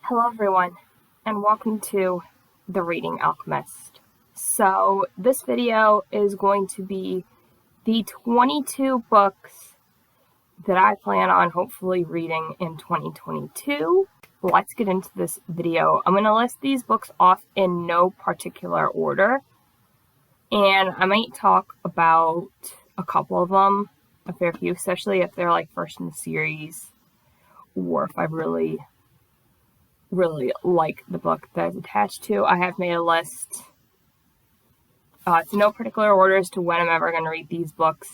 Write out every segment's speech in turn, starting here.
Hello everyone, and welcome to The Reading Alchemist. So this video is going to be the 22 books that I plan on hopefully reading in 2022. Let's get into this video. I'm going to list these books off in no particular order, and I might talk about a couple of them, a fair few, especially if they're like first in the series, or if I really like the book that is attached to. I have made a list. It's in no particular order as to when I'm ever going to read these books,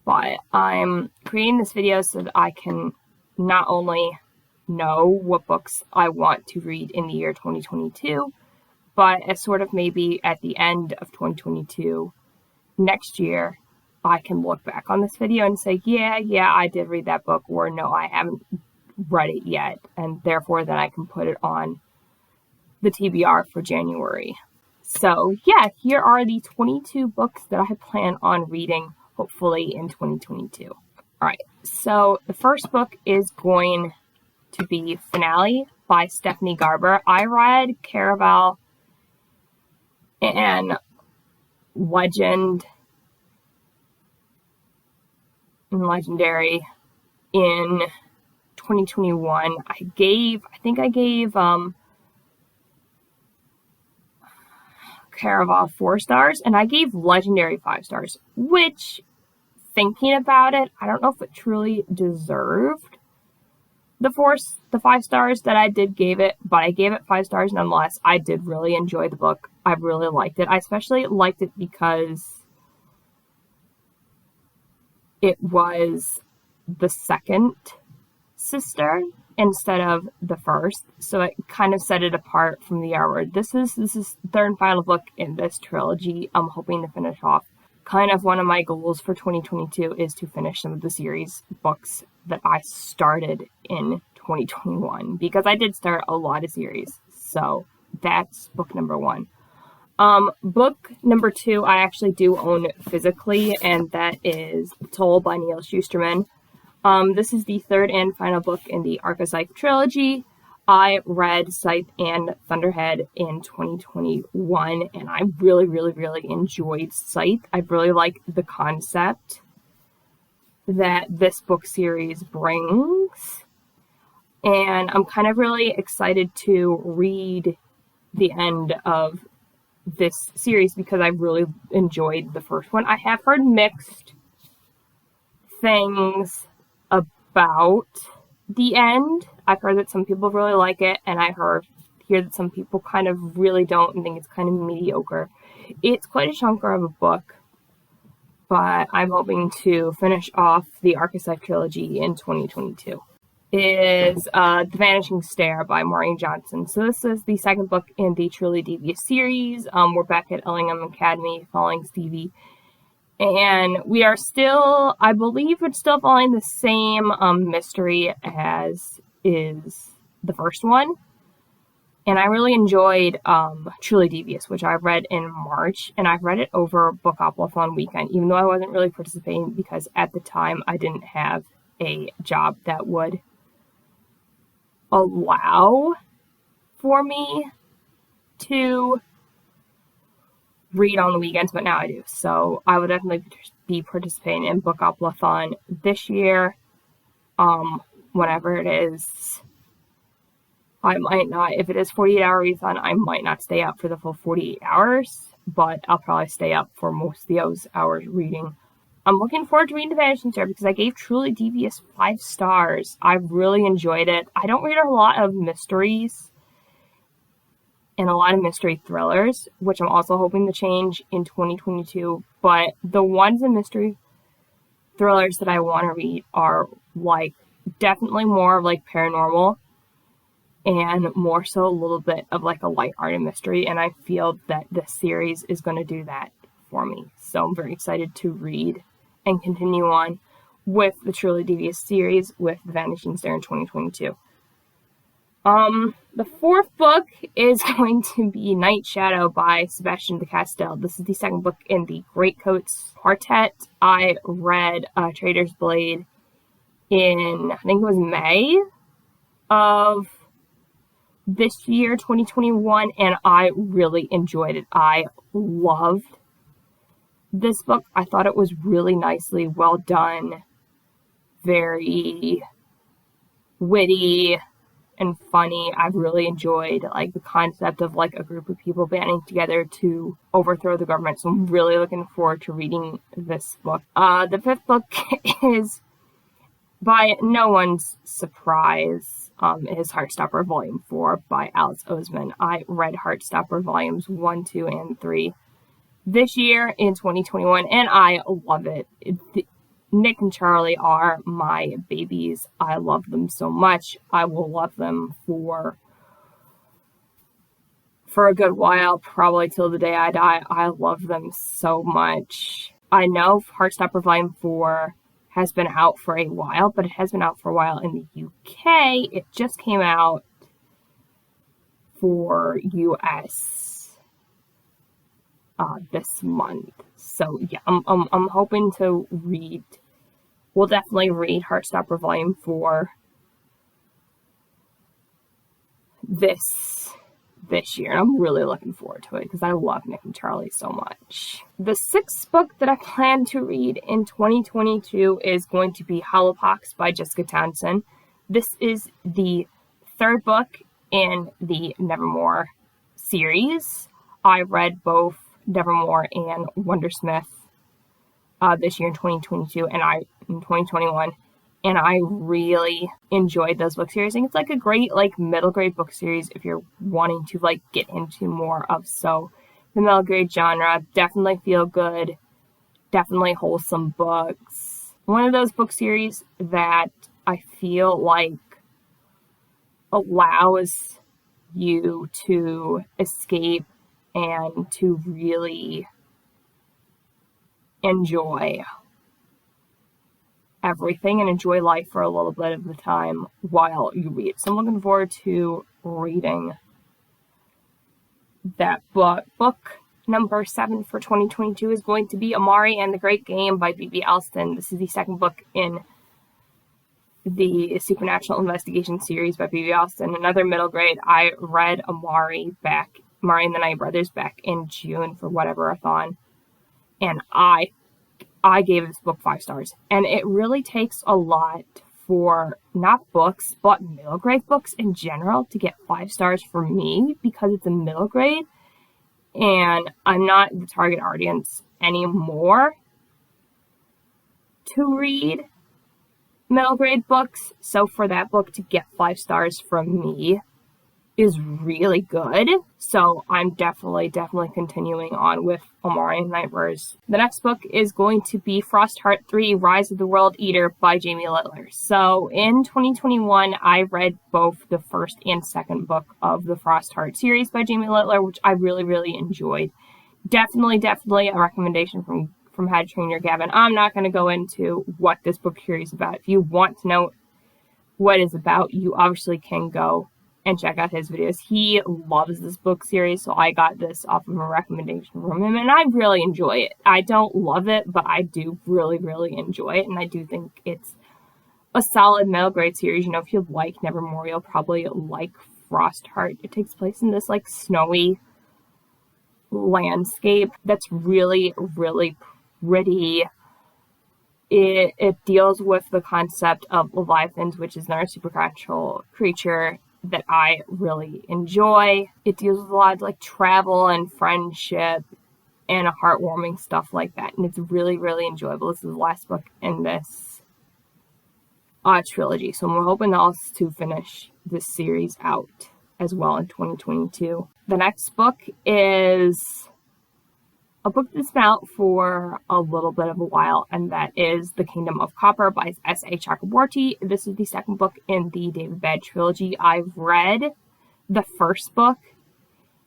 but I'm creating this video so that I can not only know what books I want to read in the year 2022, but as sort of maybe at the end of 2022, next year, I can look back on this video and say, yeah, I did read that book, or no, I haven't read it yet, and therefore then I can put it on the TBR for January. So yeah, here are the 22 books that I plan on reading hopefully in 2022. Alright, so the first book is going to be Finale by Stephanie Garber. I read Caraval and Legendary in 2021. I think I gave Caraval 4 stars, and I gave Legendary 5 stars, which, thinking about it, I don't know if it truly deserved the 5 stars that I did give it, but I gave it 5 stars nonetheless. I did really enjoy the book. I really liked it. I especially liked it because it was the second sister instead of the first, so it kind of set it apart from the other. This is the third and final book in this trilogy. I'm hoping to finish off. Kind of one of my goals for 2022 is to finish some of the series books that I started in 2021, because I did start a lot of series. So that's book number 1. Book number 2 I actually do own physically, and that is Toll by Neil Shusterman. This is the third and final book in the Archetype trilogy. I read Scythe and Thunderhead in 2021, and I really enjoyed Scythe. I really like the concept that this book series brings, and I'm kind of really excited to read the end of this series because I really enjoyed the first one. I have heard mixed things about the end. I've heard that some people really like it, and I hear that some people kind of really don't and think it's kind of mediocre. It's quite a chunker of a book, but I'm hoping to finish off the Archetype trilogy in 2022. Is The Vanishing Star by Maureen Johnson. So this is the second book in the Truly Devious series. We're back at Ellingham Academy following Stevie. And we are still, I believe it's still following the same mystery as is the first one. And I really enjoyed Truly Devious, which I read in March. And I read it over Bookopoly weekend, even though I wasn't really participating because at the time I didn't have a job that would allow for me to read on the weekends, but now I do. So I would definitely be participating in Bookopoly this year. Whenever it is, I might not, if it is 48-hour readathon, I might not stay up for the full 48 hours, but I'll probably stay up for most of those hours reading. I'm looking forward to reading The Vanishing Star because I gave Truly Devious 5 stars. I really enjoyed it. I don't read a lot of mysteries and a lot of mystery thrillers, which I'm also hoping to change in 2022. But the ones in mystery thrillers that I want to read are like definitely more like paranormal and more so a little bit of like a lighthearted mystery. And I feel that this series is going to do that for me. So I'm very excited to read and continue on with the Truly Devious series with The Vanishing Star in 2022. The fourth book is going to be Night Shadow by Sebastian de Castell. This is the second book in the Greatcoats Quartet. I read Trader's Blade in, I think it was May of this year, 2021, and I really enjoyed it. I loved this book. I thought it was really nicely well done, very witty and funny. I really enjoyed the concept of a group of people banding together to overthrow the government. So I'm really looking forward to reading this book. The fifth book is, by no one's surprise, is Heartstopper Volume 4 by Alice Oseman. I read Heartstopper Volumes 1, 2, and 3 this year in 2021, and I love it. Nick and Charlie are my babies. I love them so much. I will love them for a good while, probably till the day I die. I love them so much. I know Heartstopper Volume 4 has been out for a while, but it has been out for a while in the UK. It just came out for US this month. So yeah, I'm hoping to read. We'll definitely read Heartstopper Volume 4 this year. And I'm really looking forward to it because I love Nick and Charlie so much. The sixth book that I plan to read in 2022 is going to be Hollowpox by Jessica Townsend. This is the third book in the Nevermore series. I read both Nevermore and Wondersmith this year in 2022 and in 2021, and I really enjoyed those book series. I think it's a great middle grade book series if you're wanting to get into more of the middle grade genre. Definitely feel good, definitely wholesome books. One of those book series that I feel allows you to escape and to really enjoy everything and enjoy life for a little bit of the time while you read. So I'm looking forward to reading that book. Book number 7 for 2022 is going to be Amari and the Great Game by B.B. Alston. This is the second book in the Supernatural Investigation series by B.B. Alston. Another middle grade. I read Amari and the Night Brothers back in June for whatever-a-thon. And I gave this book 5 stars. And it really takes a lot for not books, but middle grade books in general to get 5 stars for me because it's a middle grade. And I'm not the target audience anymore to read middle grade books. So for that book to get 5 stars from me is really good. So I'm definitely continuing on with Amari and Nightmares. The next book is going to be Frostheart 3, Rise of the World Eater by Jamie Littler. So in 2021, I read both the first and second book of the Frostheart series by Jamie Littler, which I really enjoyed. Definitely a recommendation from How to Train Your Gavin. I'm not going to go into what this book series is about. If you want to know what it's about, you obviously can go and check out his videos. He loves this book series, so I got this off of a recommendation from him, and I really enjoy it. I don't love it, but I do really enjoy it, and I do think it's a solid middle grade series. If you like Nevermore, you'll probably like Frostheart. It takes place in this snowy landscape that's really pretty. It deals with the concept of Leviathans, which is another supernatural creature that I really enjoy. It deals with a lot of travel and friendship and heartwarming stuff like that, and it's really enjoyable. This is the last book in this trilogy, so we're hoping also to finish this series out as well in 2022. The next book is a book that's been out for a little bit of a while, and that is The Kingdom of Copper by S.A. Chakraborty. This is the second book in the David Bad trilogy. I've read the first book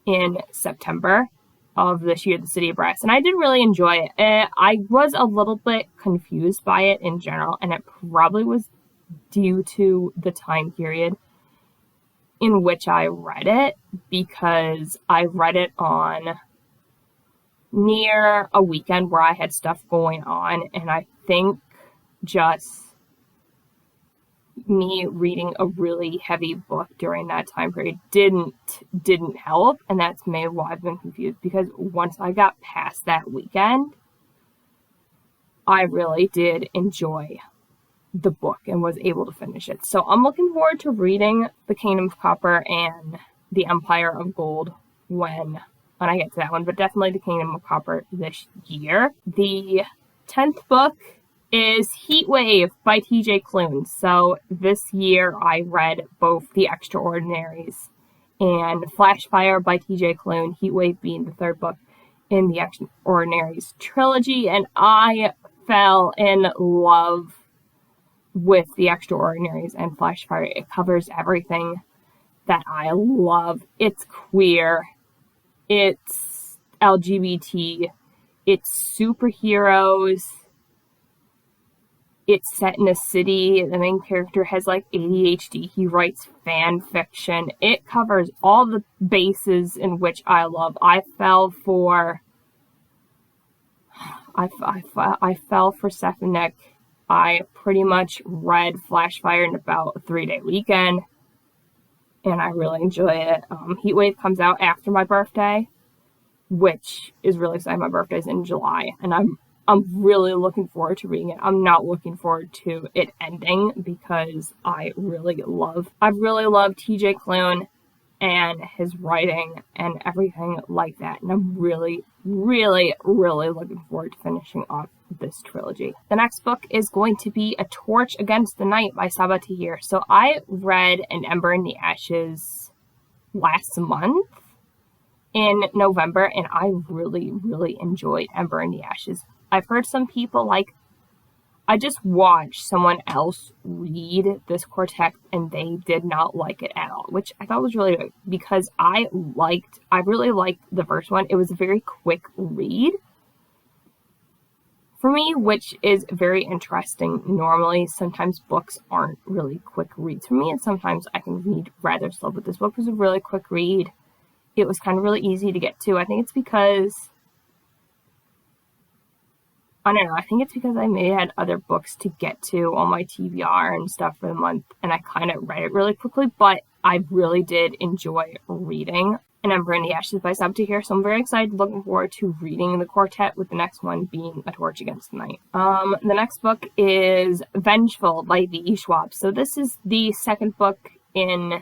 in September of this year, The City of Brass, and I did really enjoy it. I was a little bit confused by it in general, and it probably was due to the time period in which I read it, because I read it on near a weekend where I had stuff going on, and I think just me reading a really heavy book during that time period didn't help, and that's maybe why I've been confused, because once I got past that weekend, I really did enjoy the book and was able to finish it. So I'm looking forward to reading The Kingdom of Copper and The Empire of Gold when I get to that one, but definitely The Kingdom of Copper this year. The 10th book is Heatwave by TJ Klune. So this year I read both The Extraordinaries and Flashfire by TJ Klune, Heatwave being the third book in the Extraordinaries trilogy, and I fell in love with The Extraordinaries and Flashfire. It covers everything that I love. It's queer, it's LGBT, it's superheroes, it's set in a city. The main character has like ADHD. He writes fan fiction. It covers all the bases in which I love. I fell for Seth and Nick. I pretty much read Flashfire in about a 3-day weekend, and I really enjoy it. Heatwave comes out after my birthday, which is really exciting. My birthday's in July, and I'm really looking forward to reading it. I'm not looking forward to it ending because I really love TJ Klune and his writing and everything like that. And I'm really, really, really looking forward to finishing off this trilogy. The next book is going to be A Torch Against the Night by Sabaa Tahir. So I read An Ember in the Ashes last month in November, and I really, really enjoyed Ember in the Ashes. I've heard some people I just watched someone else read this quartet and they did not like it at all, which I thought was really good because I really liked the first one. It was a very quick read for me, which is very interesting. Normally, sometimes books aren't really quick reads for me, and sometimes I can read rather slow, but this book was a really quick read. It was kind of really easy to get to. I think it's because I maybe had other books to get to on my TBR and stuff for the month, and I kind of read it really quickly, but I really did enjoy reading An Ember in the Ashes by Sabaa Tahir, so I'm very excited, looking forward to reading the quartet, with the next one being A Torch Against the Night. The next book is Vengeful by V.E. Schwab. So this is the second book in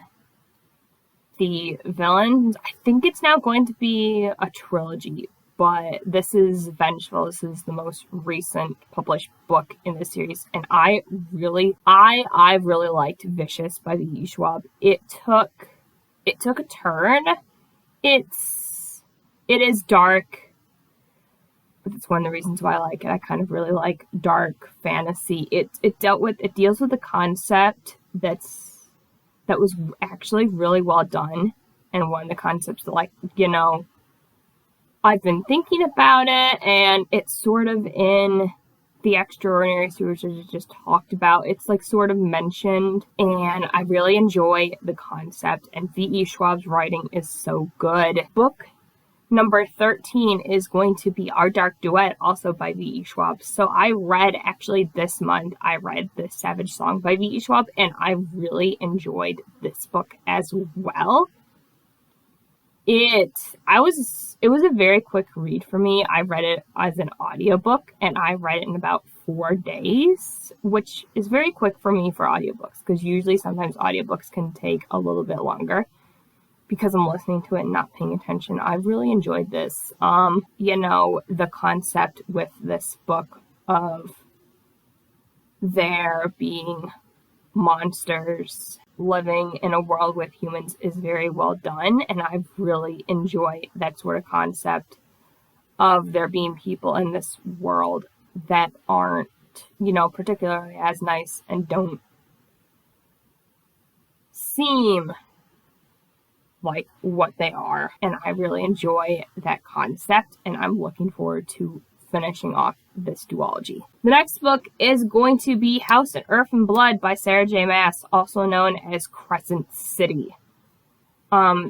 the Villains. I think it's now going to be a trilogy, but this is Vengeful. This is the most recent published book in this series, and I really liked Vicious by V.E. Schwab. It took a turn. It is dark, but it's one of the reasons why I like it. I kind of really like dark fantasy. It deals with a concept that was actually really well done, and one of the concepts that, I've been thinking about it, and it's sort of in the Extraordinary series, which I just talked about. It's sort of mentioned, and I really enjoy the concept, and V.E. Schwab's writing is so good. Book number 13 is going to be Our Dark Duet, also by V.E. Schwab. So this month, I read The Savage Song by V.E. Schwab, and I really enjoyed this book as well. It was a very quick read for me. I read it as an audiobook, and I read it in about 4 days, which is very quick for me for audiobooks, because usually sometimes audiobooks can take a little bit longer because I'm listening to it and not paying attention. I really enjoyed this. The concept with this book of there being monsters living in a world with humans is very well done, and I really enjoy that sort of concept of there being people in this world that aren't, particularly as nice and don't seem like what they are. And I really enjoy that concept, and I'm looking forward to finishing off this duology. The next book is going to be House and Earth and Blood by Sarah J. Maas, also known as Crescent City.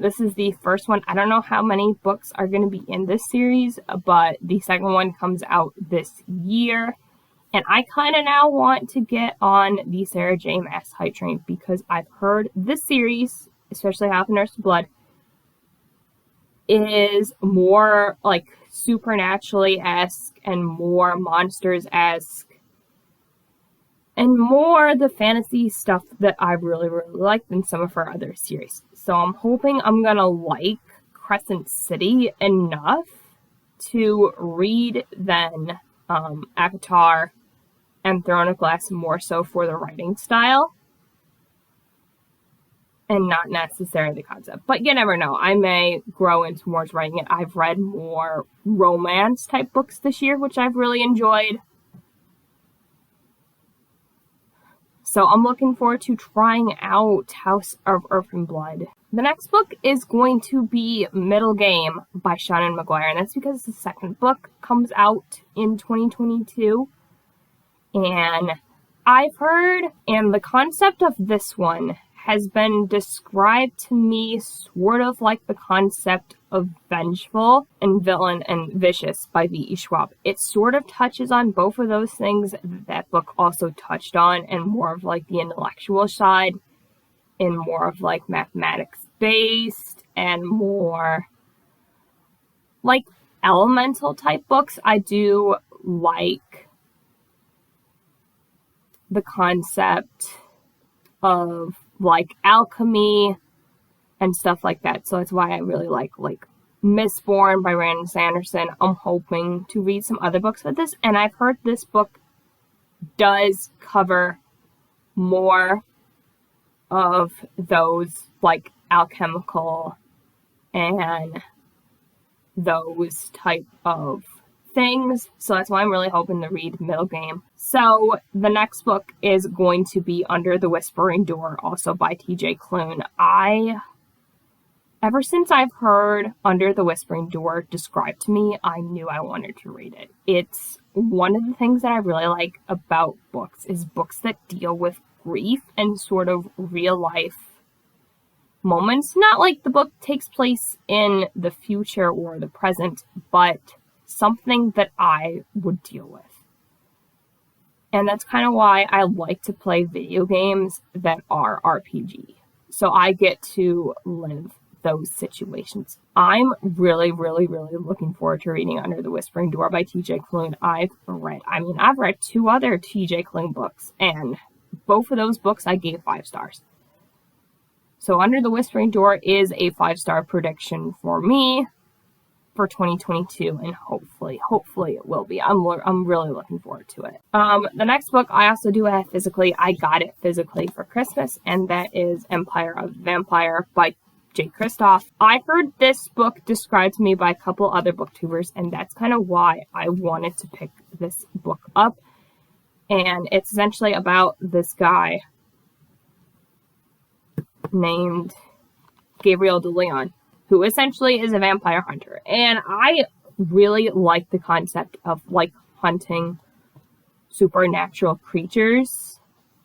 This is the first one. I don't know how many books are going to be in this series, but the second one comes out this year, And I kind of now want to get on the Sarah J. Maas hype train because I've heard this series, especially Half an Earth's Blood, is more like supernaturally-esque and more monsters-esque and more the fantasy stuff that I really, really like than some of her other series. So I'm hoping I'm gonna like Crescent City enough to read then Avatar and Throne of Glass more so for the writing style and not necessarily the concept. But you never know. I may grow into towards writing it. I've read more romance type books this year, which I've really enjoyed. So I'm looking forward to trying out House of Earth and Blood. The next book is going to be Middle Game by Shannon McGuire, and that's because the second book comes out in 2022. And I've heard, and the concept of this one has been described to me sort of like the concept of Vengeful and Villain and Vicious by V.E. Schwab. It sort of touches on both of those things that book also touched on, and more of like the intellectual side, and more of like mathematics based, and more like elemental type books. I do like the concept of like alchemy and stuff like that. So that's why I really like Mistborn by Brandon Sanderson. I'm hoping to read some other books with this, and I've heard this book does cover more of those like alchemical and those type of things. So that's why I'm really hoping to read Middle Game. So the next book is going to be Under the Whispering Door, also by TJ Klune. Ever since I've heard Under the Whispering Door described to me, I knew I wanted to read it. It's one of the things that I really like about books is books that deal with grief and sort of real life moments. Not like the book takes place in the future or the present, but something that I would deal with. And that's kind of why I like to play video games that are RPG. So I get to live those situations. I'm really, really, really looking forward to reading Under the Whispering Door by TJ Klune. I've read 2 other TJ Klune books, and both of those books I gave 5 stars. So Under the Whispering Door is a 5-star prediction for me for 2022, and hopefully it will be. I'm really looking forward to it. The next book I also do have physically. I got it physically for Christmas, and that is Empire of the Vampire by Jay Kristoff. I heard this book described to me by a couple other booktubers, and that's kind of why I wanted to pick this book up. And it's essentially about this guy named Gabriel de Leon, who essentially is a vampire hunter. And I really like the concept of like hunting supernatural creatures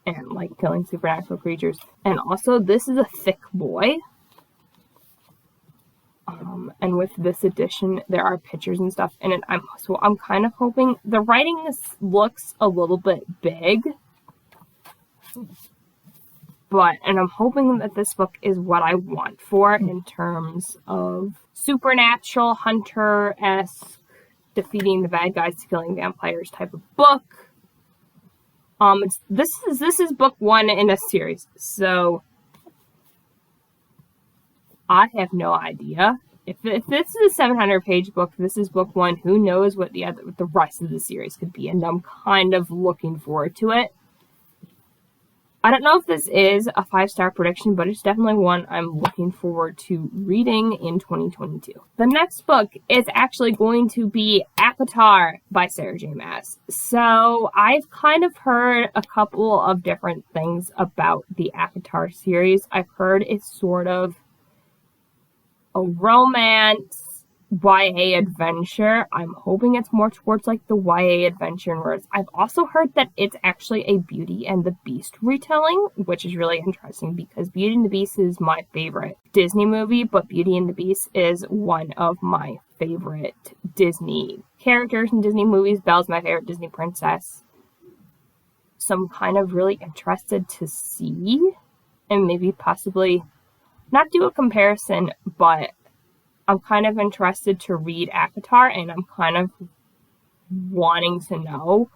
and like killing supernatural creatures. And also this is a thick boy. And with this edition, there are pictures and stuff in it. I'm kind of hoping the writing looks a little bit big, and I'm hoping that this book is what I want for in terms of supernatural hunter-esque defeating the bad guys, killing vampires type of book. This is book 1 in a series, so I have no idea. If this is a 700-page book, this is book 1. Who knows what the rest of the series could be, and I'm kind of looking forward to it. I don't know if this is a 5-star prediction, but it's definitely one I'm looking forward to reading in 2022. The next book is actually going to be Avatar by Sarah J. Maas. So I've kind of heard a couple of different things about the Avatar series. I've heard it's sort of a romance YA adventure. I'm hoping it's more towards like the YA adventure and words. I've also heard that it's actually a Beauty and the Beast retelling, which is really interesting because Beauty and the Beast is my favorite Disney movie, but Beauty and the Beast is one of my favorite Disney characters in Disney movies. Belle's my favorite Disney princess. So I'm kind of really interested to see and maybe possibly not do a comparison, but I'm kind of interested to read ACOTAR, and I'm kind of wanting to know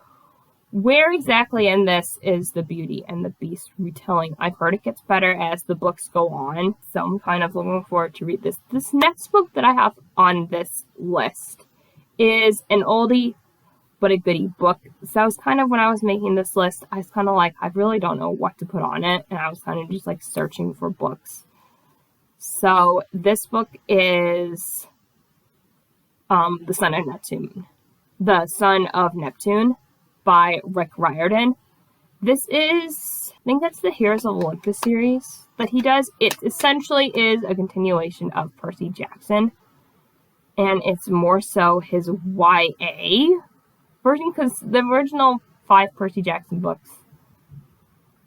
where exactly in this is the Beauty and the Beast retelling. I've heard it gets better as the books go on, so I'm kind of looking forward to read this. This next book that I have on this list is an oldie but a goodie book. So I was kind of, when I was making this list, I was kind of like, I really don't know what to put on it, and I was kind of just like searching for books. So this book is The Son of Neptune. The Son of Neptune by Rick Riordan. This is, I think that's the Heroes of Olympus series that he does. It essentially is a continuation of Percy Jackson, and it's more so his YA version, because the original 5 Percy Jackson books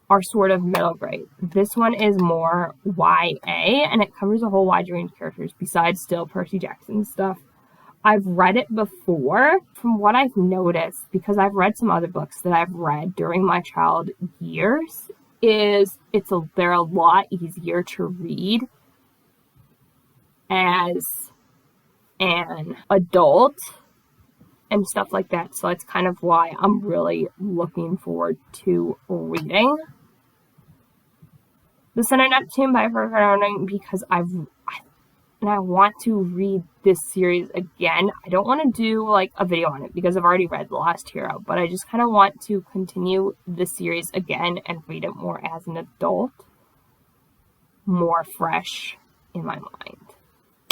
are sort of middle grade. This one is more YA, and it covers a whole wide range of characters besides still Percy Jackson stuff. I've read it before. From what I've noticed, because I've read some other books that I've read during my child years, they're a lot easier to read as an adult and stuff like that. So it's kind of why I'm really looking forward to reading The Son of Neptune by Rick Riordan, because I want to read this series again. I don't want to do like a video on it because I've already read The Last Hero, but I just kind of want to continue the series again and read it more as an adult, more fresh in my mind.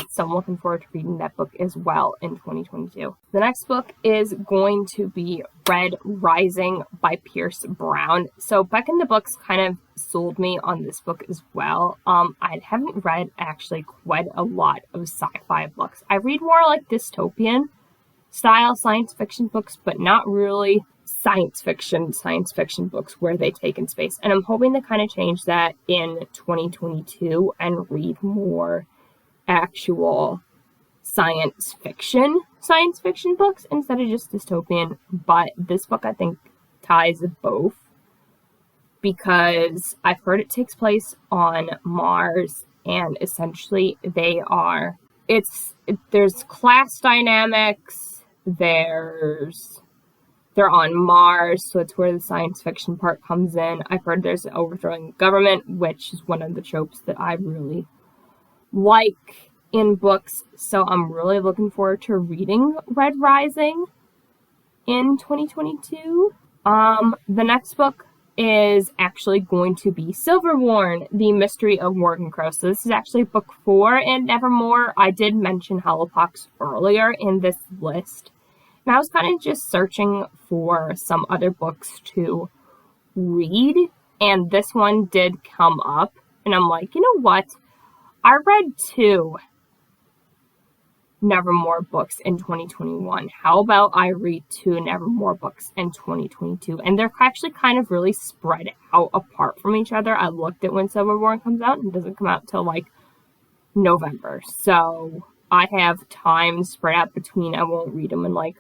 So I'm looking forward to reading that book as well in 2022. The next book is going to be Red Rising by Pierce Brown. So Becca in the Books kind of sold me on this book as well. I haven't read actually quite a lot of sci-fi books. I read more like dystopian style science fiction books, but not really science fiction books where they take in space. And I'm hoping to kind of change that in 2022 and read more actual science fiction books instead of just dystopian. But this book I think ties both, because I've heard it takes place on Mars, and essentially there's class dynamics, they're on Mars, so it's where the science fiction part comes in. I've heard there's an overthrowing government, which is one of the tropes that I really like in books, so I'm really looking forward to reading Red Rising in 2022. The next book is actually going to be Silverworn, The Mystery of Morgan Crow. So this is actually book 4 in Nevermore. I did mention Hollowpox earlier in this list, and I was kind of just searching for some other books to read, and this one did come up, and I'm like, you know what? I read 2 Nevermore books in 2021. How about I read 2 Nevermore books in 2022? And they're actually kind of really spread out apart from each other. I looked at when Silverborn comes out, and it doesn't come out till like November. So I have time spread out between, I won't read them in like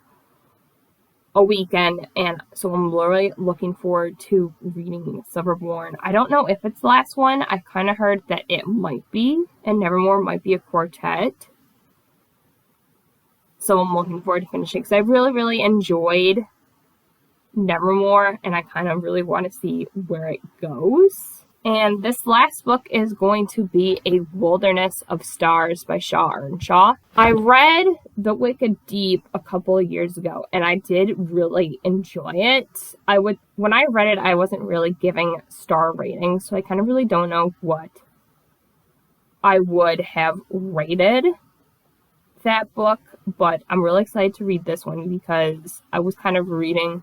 a weekend, and so I'm literally looking forward to reading Silverborn. I don't know if it's the last one. I kind of heard that it might be, and Nevermore might be a quartet. So I'm looking forward to finishing, because I really, really enjoyed Nevermore, and I kind of really want to see where it goes. And this last book is going to be A Wilderness of Stars by Shaw Earnshaw. I read The Wicked Deep a couple of years ago, and I did really enjoy it. When I read it, I wasn't really giving star ratings, so I kind of really don't know what I would have rated that book, but I'm really excited to read this one because I was kind of reading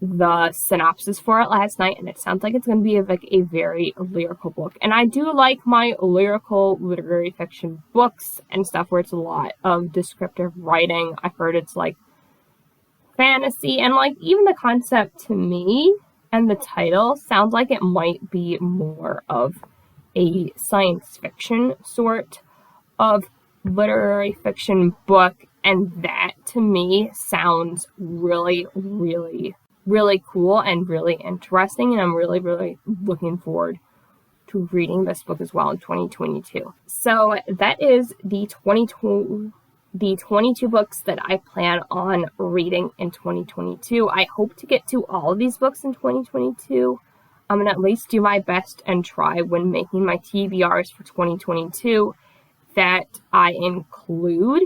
the synopsis for it last night, and it sounds like it's going to be like a very lyrical book. And I do like my lyrical literary fiction books and stuff where it's a lot of descriptive writing. I've heard it's like fantasy, and like even the concept to me and the title sounds like it might be more of a science fiction sort of literary fiction book, and that to me sounds really, really really cool and really interesting, and I'm really, really looking forward to reading this book as well in 2022. So that is the 22 books that I plan on reading in 2022. I hope to get to all of these books in 2022. I'm going to at least do my best and try when making my TBRs for 2022 that I include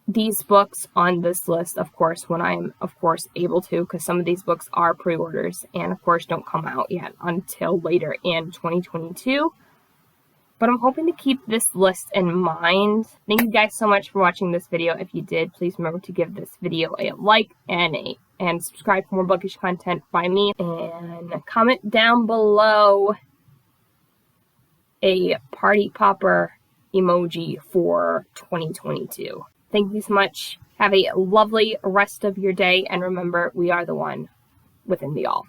these books on this list, of course, when I'm, of course, able to, because some of these books are pre-orders and, of course, don't come out yet until later in 2022. But I'm hoping to keep this list in mind. Thank you guys so much for watching this video. If you did, please remember to give this video a like and subscribe for more bookish content by me. And comment down below a party popper emoji for 2022. Thank you so much. Have a lovely rest of your day. And remember, we are the one within the all.